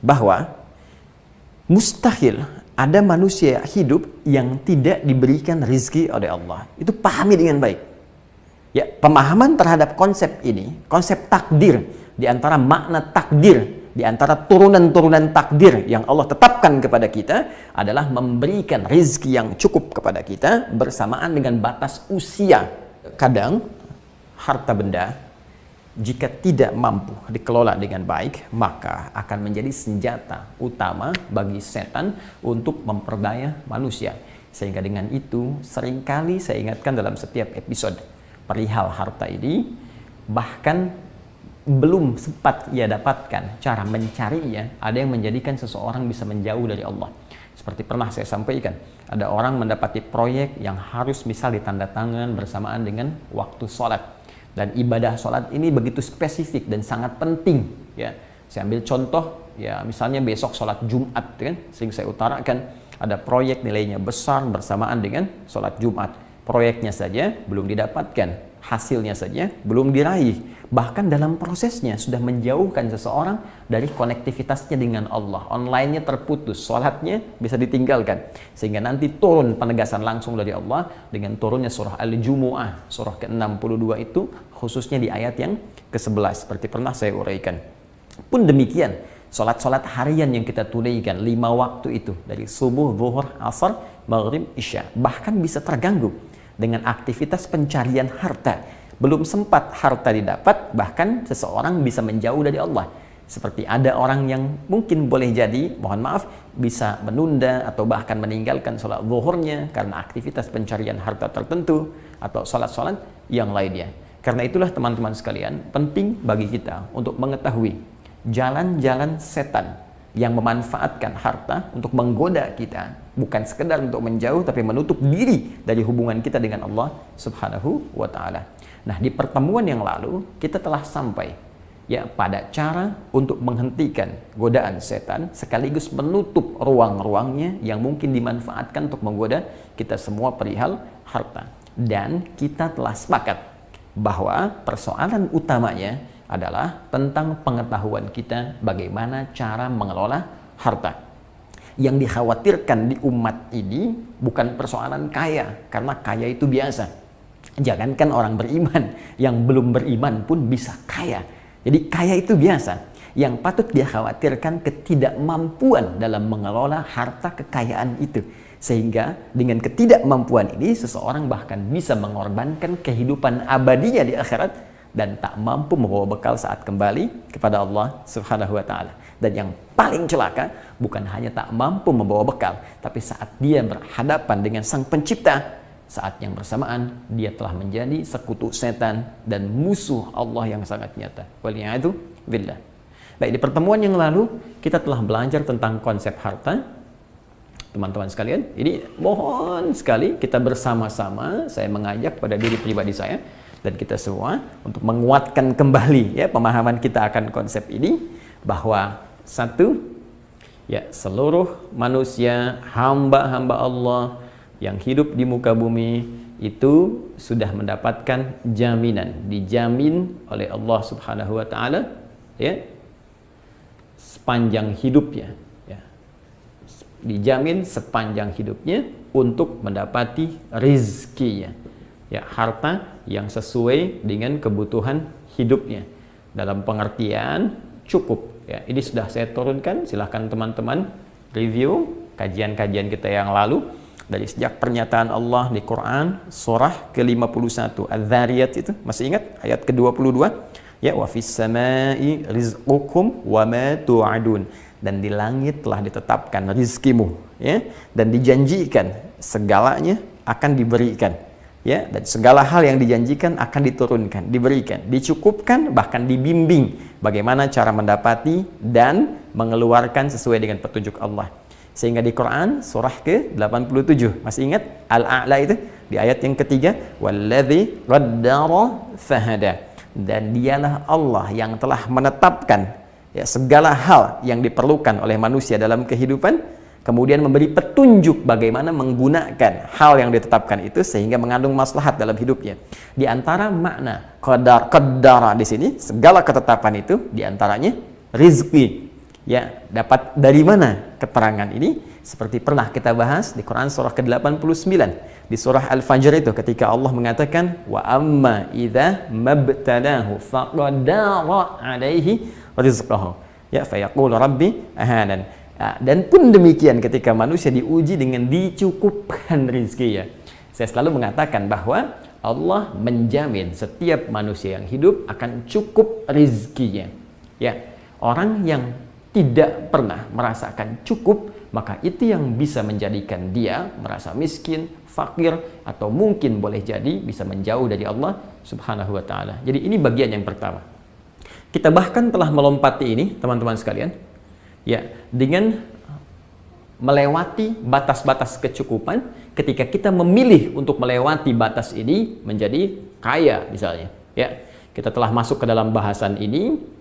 bahwa mustahil ada manusia hidup yang tidak diberikan rizki oleh Allah. Itu pahami dengan baik. Ya, pemahaman terhadap konsep ini, konsep takdir, di antara makna takdir, di antara turunan-turunan takdir yang Allah tetapkan kepada kita adalah memberikan rizki yang cukup kepada kita bersamaan dengan batas usia. Kadang harta benda jika tidak mampu dikelola dengan baik, maka akan menjadi senjata utama bagi setan untuk memperdaya manusia. Sehingga dengan itu seringkali saya ingatkan dalam setiap episode perihal harta ini, bahkan belum sempat ia dapatkan cara mencarinya, ada yang menjadikan seseorang bisa menjauh dari Allah. Seperti pernah saya sampaikan, ada orang mendapati proyek yang harus misal ditandatangan bersamaan dengan waktu sholat, dan ibadah sholat ini begitu spesifik dan sangat penting. Ya, saya ambil contoh, ya misalnya besok sholat Jumat, kan, sering saya utarakan ada proyek nilainya besar bersamaan dengan sholat Jumat. Proyeknya saja belum didapatkan, hasilnya saja belum diraih, bahkan dalam prosesnya sudah menjauhkan seseorang dari konektivitasnya dengan Allah. Online-nya terputus, sholatnya bisa ditinggalkan, sehingga nanti turun penegasan langsung dari Allah dengan turunnya surah Al-Jumu'ah, surah ke-62 itu, khususnya di ayat yang ke-11 seperti pernah saya uraikan. Pun demikian, sholat-sholat harian yang kita tunaikan 5 waktu itu, dari subuh, zuhur, asar, maghrib, isya, bahkan bisa terganggu dengan aktivitas pencarian harta. Belum sempat harta didapat, bahkan seseorang bisa menjauh dari Allah. Seperti ada orang yang mungkin boleh jadi, mohon maaf, bisa menunda atau bahkan meninggalkan sholat zuhurnya karena aktivitas pencarian harta tertentu, atau sholat-sholat yang lainnya. Karena itulah teman-teman sekalian, penting bagi kita untuk mengetahui jalan-jalan setan yang memanfaatkan harta untuk menggoda kita, bukan sekedar untuk menjauh, tapi menutup diri dari hubungan kita dengan Allah Subhanahu wa Ta'ala. Nah, di pertemuan yang lalu kita telah sampai ya pada cara untuk menghentikan godaan setan sekaligus menutup ruang-ruangnya yang mungkin dimanfaatkan untuk menggoda kita semua perihal harta. Dan kita telah sepakat bahwa persoalan utamanya adalah tentang pengetahuan kita bagaimana cara mengelola harta. Yang dikhawatirkan di umat ini bukan persoalan kaya, karena kaya itu biasa. Jangankan orang beriman, yang belum beriman pun bisa kaya. Jadi kaya itu biasa. Yang patut dikhawatirkan ketidakmampuan dalam mengelola harta kekayaan itu. Sehingga dengan ketidakmampuan ini seseorang bahkan bisa mengorbankan kehidupan abadinya di akhirat dan tak mampu membawa bekal saat kembali kepada Allah Subhanahu wa Ta'ala. Dan yang paling celaka bukan hanya tak mampu membawa bekal, tapi saat dia berhadapan dengan Sang Pencipta, saat yang bersamaan dia telah menjadi sekutu setan dan musuh Allah yang sangat nyata. Waliyadu billah. Baik, di pertemuan yang lalu kita telah belajar tentang konsep harta. Teman-teman sekalian, ini mohon sekali kita bersama-sama, saya mengajak pada diri pribadi saya dan kita semua untuk menguatkan kembali ya pemahaman kita akan konsep ini, bahwa satu, ya seluruh manusia, hamba-hamba Allah yang hidup di muka bumi itu sudah mendapatkan jaminan, dijamin oleh Allah Subhanahu wa Ta'ala ya sepanjang hidupnya, ya dijamin sepanjang hidupnya untuk mendapati rizkinya, ya harta yang sesuai dengan kebutuhan hidupnya dalam pengertian cukup. Ya, ini sudah saya turunkan, silahkan teman-teman review kajian-kajian kita yang lalu dari sejak pernyataan Allah di Quran surah ke-51 Adz-Dzariyat, itu masih ingat ayat ke-22 ya, wa fis samai rizqukum wa ma tu'adun, dan di langit telah ditetapkan rizkimu ya, dan dijanjikan segalanya akan diberikan ya, dan segala hal yang dijanjikan akan diturunkan, diberikan, dicukupkan, bahkan dibimbing bagaimana cara mendapati dan mengeluarkan sesuai dengan petunjuk Allah. Sehingga di Quran surah ke-87 masih ingat Al-A'la itu di ayat yang ketiga, walladzi qaddara fahada, dan dialah Allah yang telah menetapkan ya segala hal yang diperlukan oleh manusia dalam kehidupan, kemudian memberi petunjuk bagaimana menggunakan hal yang ditetapkan itu sehingga mengandung maslahat dalam hidupnya. Di antara makna qaddara di sini, segala ketetapan itu di antaranya rizki. Ya, dapat dari mana keterangan ini? Seperti pernah kita bahas di Quran surah ke-89, di surah Al-Fajr itu ketika Allah mengatakan wa amma idza mabtalahu faqadara alaihi rizqahu ya fayaqulu rabbi ahanan. Dan pun demikian ketika manusia diuji dengan dicukupkan rizkinya. Saya selalu mengatakan bahwa Allah menjamin setiap manusia yang hidup akan cukup rizkinya. Ya, orang yang tidak pernah merasakan cukup, maka itu yang bisa menjadikan dia merasa miskin, fakir, atau mungkin boleh jadi bisa menjauh dari Allah Subhanahu wa Ta'ala. Jadi ini bagian yang pertama. Kita bahkan telah melompati ini, teman-teman sekalian, ya, dengan melewati batas-batas kecukupan. Ketika kita memilih untuk melewati batas ini menjadi kaya misalnya, ya, kita telah masuk ke dalam bahasan ini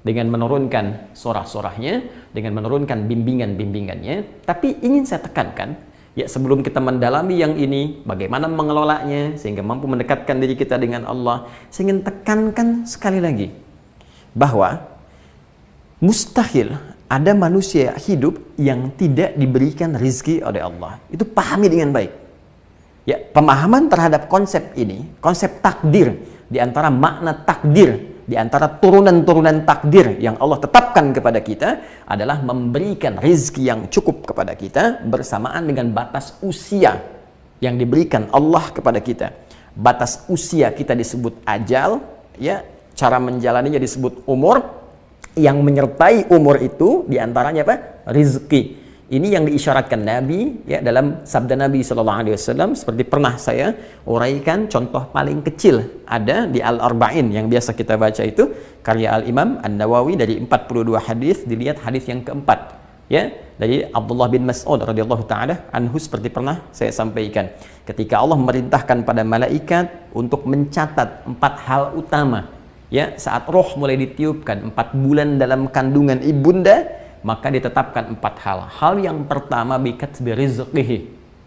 dengan menurunkan surah-surahnya, dengan menurunkan bimbingan-bimbingannya. Tapi ingin saya tekankan, ya, sebelum kita mendalami yang ini, bagaimana mengelolanya sehingga mampu mendekatkan diri kita dengan Allah, saya ingin tekankan sekali lagi bahwa mustahil ada manusia hidup yang tidak diberikan rizki oleh Allah. Itu pahami dengan baik. Ya, pemahaman terhadap konsep ini, konsep takdir, di antara makna takdir, di antara turunan-turunan takdir yang Allah tetapkan kepada kita adalah memberikan rizki yang cukup kepada kita bersamaan dengan batas usia yang diberikan Allah kepada kita. Batas usia kita disebut ajal, ya, cara menjalaninya disebut umur, yang menyertai umur itu diantaranya apa? Rizki. Ini yang diisyaratkan Nabi, ya, dalam sabda Nabi SAW, seperti pernah saya uraikan. Contoh paling kecil ada di Al-Arba'in yang biasa kita baca itu, karya Al-Imam An-Nawawi, dari 42 hadis dilihat hadis yang keempat, ya, dari Abdullah bin Mas'ud radhiyallahu taala anhu, seperti pernah saya sampaikan, ketika Allah memerintahkan pada malaikat untuk mencatat 4 hal utama, ya, saat roh mulai ditiupkan 4 bulan dalam kandungan ibunda, maka ditetapkan 4 hal. Hal yang pertama bikatbi rizqihi,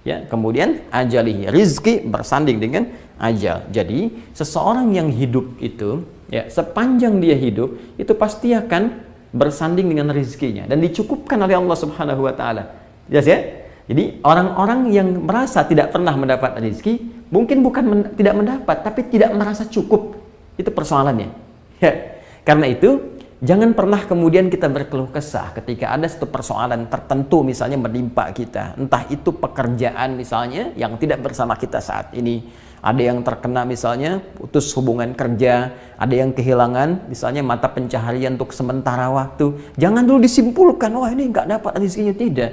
ya, kemudian ajalihi, rizki bersanding dengan ajal. Jadi seseorang yang hidup itu, ya, sepanjang dia hidup itu pasti akan bersanding dengan rizkinya dan dicukupkan oleh Allah Subhanahu wa Ta'ala. Jelas, ya? Jadi orang-orang yang merasa tidak pernah mendapat rizki, mungkin bukan tidak mendapat, tapi tidak merasa cukup. Itu persoalannya, ya. Karena itu jangan pernah kemudian kita berkeluh kesah ketika ada satu persoalan tertentu misalnya menimpa kita. Entah itu pekerjaan misalnya yang tidak bersama kita saat ini. Ada yang terkena misalnya putus hubungan kerja. Ada yang kehilangan misalnya mata pencaharian untuk sementara waktu. Jangan dulu disimpulkan, wah ini nggak dapat rezekinya. Tidak.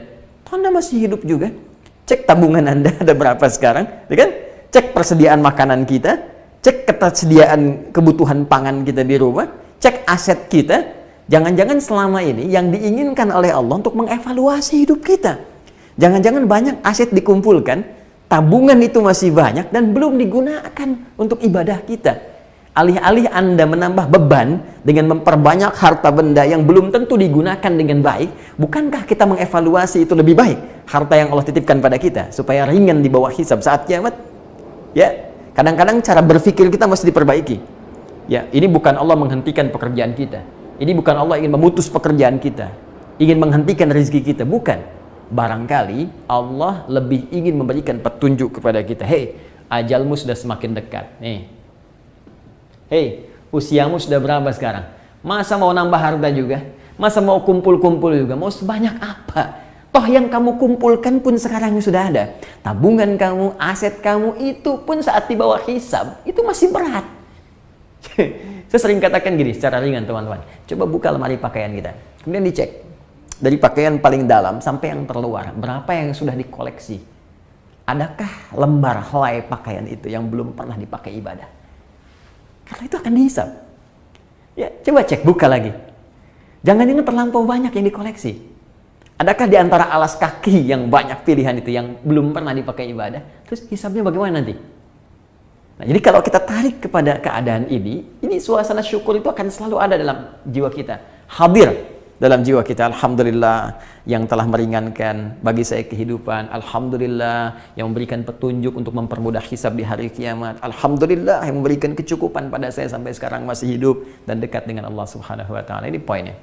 Anda masih hidup juga. Cek tabungan Anda ada berapa sekarang. Ya kan? Cek persediaan makanan kita. Cek ketersediaan kebutuhan pangan kita di rumah. Cek aset kita. Jangan-jangan selama ini yang diinginkan oleh Allah untuk mengevaluasi hidup kita. Jangan-jangan banyak aset dikumpulkan, tabungan itu masih banyak dan belum digunakan untuk ibadah kita. Alih-alih Anda menambah beban dengan memperbanyak harta benda yang belum tentu digunakan dengan baik, bukankah kita mengevaluasi itu lebih baik harta yang Allah titipkan pada kita supaya ringan di bawah hisab saat kiamat? Ya, kadang-kadang cara berpikir kita mesti diperbaiki. Ya, ini bukan Allah menghentikan pekerjaan kita. Ini bukan Allah ingin memutus pekerjaan kita, ingin menghentikan rezeki kita, bukan. Barangkali Allah lebih ingin memberikan petunjuk kepada kita. Hei, ajalmu sudah semakin dekat. Hei, usiamu sudah berapa sekarang? Masa mau nambah harta juga? Masa mau kumpul-kumpul juga? Mau sebanyak apa? Toh yang kamu kumpulkan pun sekarang sudah ada. Tabungan kamu, aset kamu itu pun saat di bawah hisab, itu masih berat. Saya sering katakan gini secara ringan, teman-teman. Coba buka lemari pakaian kita. Kemudian dicek. Dari pakaian paling dalam sampai yang terluar, berapa yang sudah dikoleksi? Adakah lembar helai pakaian itu yang belum pernah dipakai ibadah? Karena itu akan dihisab. Ya, coba cek, buka lagi. Jangan-jangan terlampau banyak yang dikoleksi. Adakah di antara alas kaki yang banyak pilihan itu yang belum pernah dipakai ibadah? Terus hisabnya bagaimana nanti? Nah, jadi kalau kita tarik kepada keadaan ini suasana syukur itu akan selalu ada dalam jiwa kita. Hadir dalam jiwa kita. Alhamdulillah yang telah meringankan bagi saya kehidupan. Alhamdulillah yang memberikan petunjuk untuk mempermudah hisab di hari kiamat. Alhamdulillah yang memberikan kecukupan pada saya sampai sekarang masih hidup dan dekat dengan Allah Subhanahu wa Ta'ala. Ini poinnya.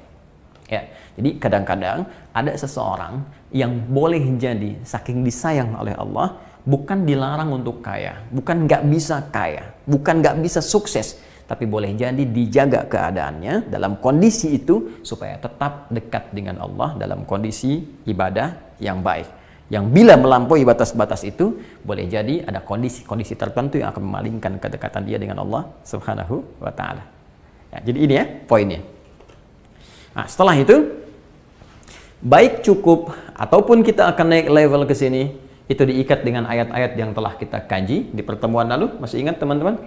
Ya, jadi kadang-kadang ada seseorang yang boleh jadi saking disayang oleh Allah, bukan dilarang untuk kaya, bukan nggak bisa kaya, bukan nggak bisa sukses, tapi boleh jadi dijaga keadaannya dalam kondisi itu supaya tetap dekat dengan Allah dalam kondisi ibadah yang baik. Yang bila melampaui batas-batas itu, boleh jadi ada kondisi-kondisi tertentu yang akan memalingkan kedekatan dia dengan Allah Subhanahu wa Ta'ala. Ya, jadi ini ya poinnya. Nah, setelah itu, baik cukup ataupun kita akan naik level ke sini, itu diikat dengan ayat-ayat yang telah kita kaji di pertemuan lalu. Masih ingat teman-teman?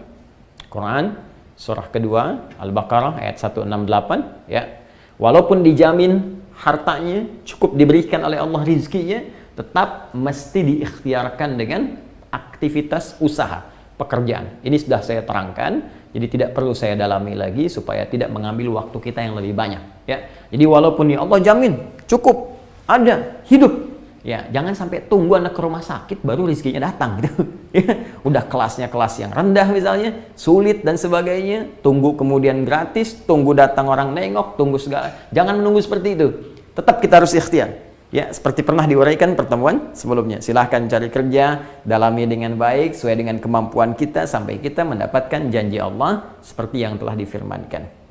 Quran surah kedua Al-Baqarah ayat 168 ya. Walaupun dijamin hartanya cukup diberikan oleh Allah rizkinya, tetap mesti diikhtiarkan dengan aktivitas usaha, pekerjaan. Ini sudah saya terangkan, jadi tidak perlu saya dalami lagi supaya tidak mengambil waktu kita yang lebih banyak ya. Jadi walaupun ya Allah jamin cukup, ada, hidup, ya jangan sampai tunggu anak ke rumah sakit baru rezekinya datang gitu. Udah kelasnya kelas yang rendah misalnya, sulit dan sebagainya, tunggu kemudian gratis, tunggu datang orang nengok, tunggu segala. Jangan menunggu seperti itu. Tetap kita harus ikhtiar. Ya, seperti pernah diuraikan pertemuan sebelumnya. Silahkan cari kerja, dalami dengan baik, sesuai dengan kemampuan kita, sampai kita mendapatkan janji Allah seperti yang telah difirmankan.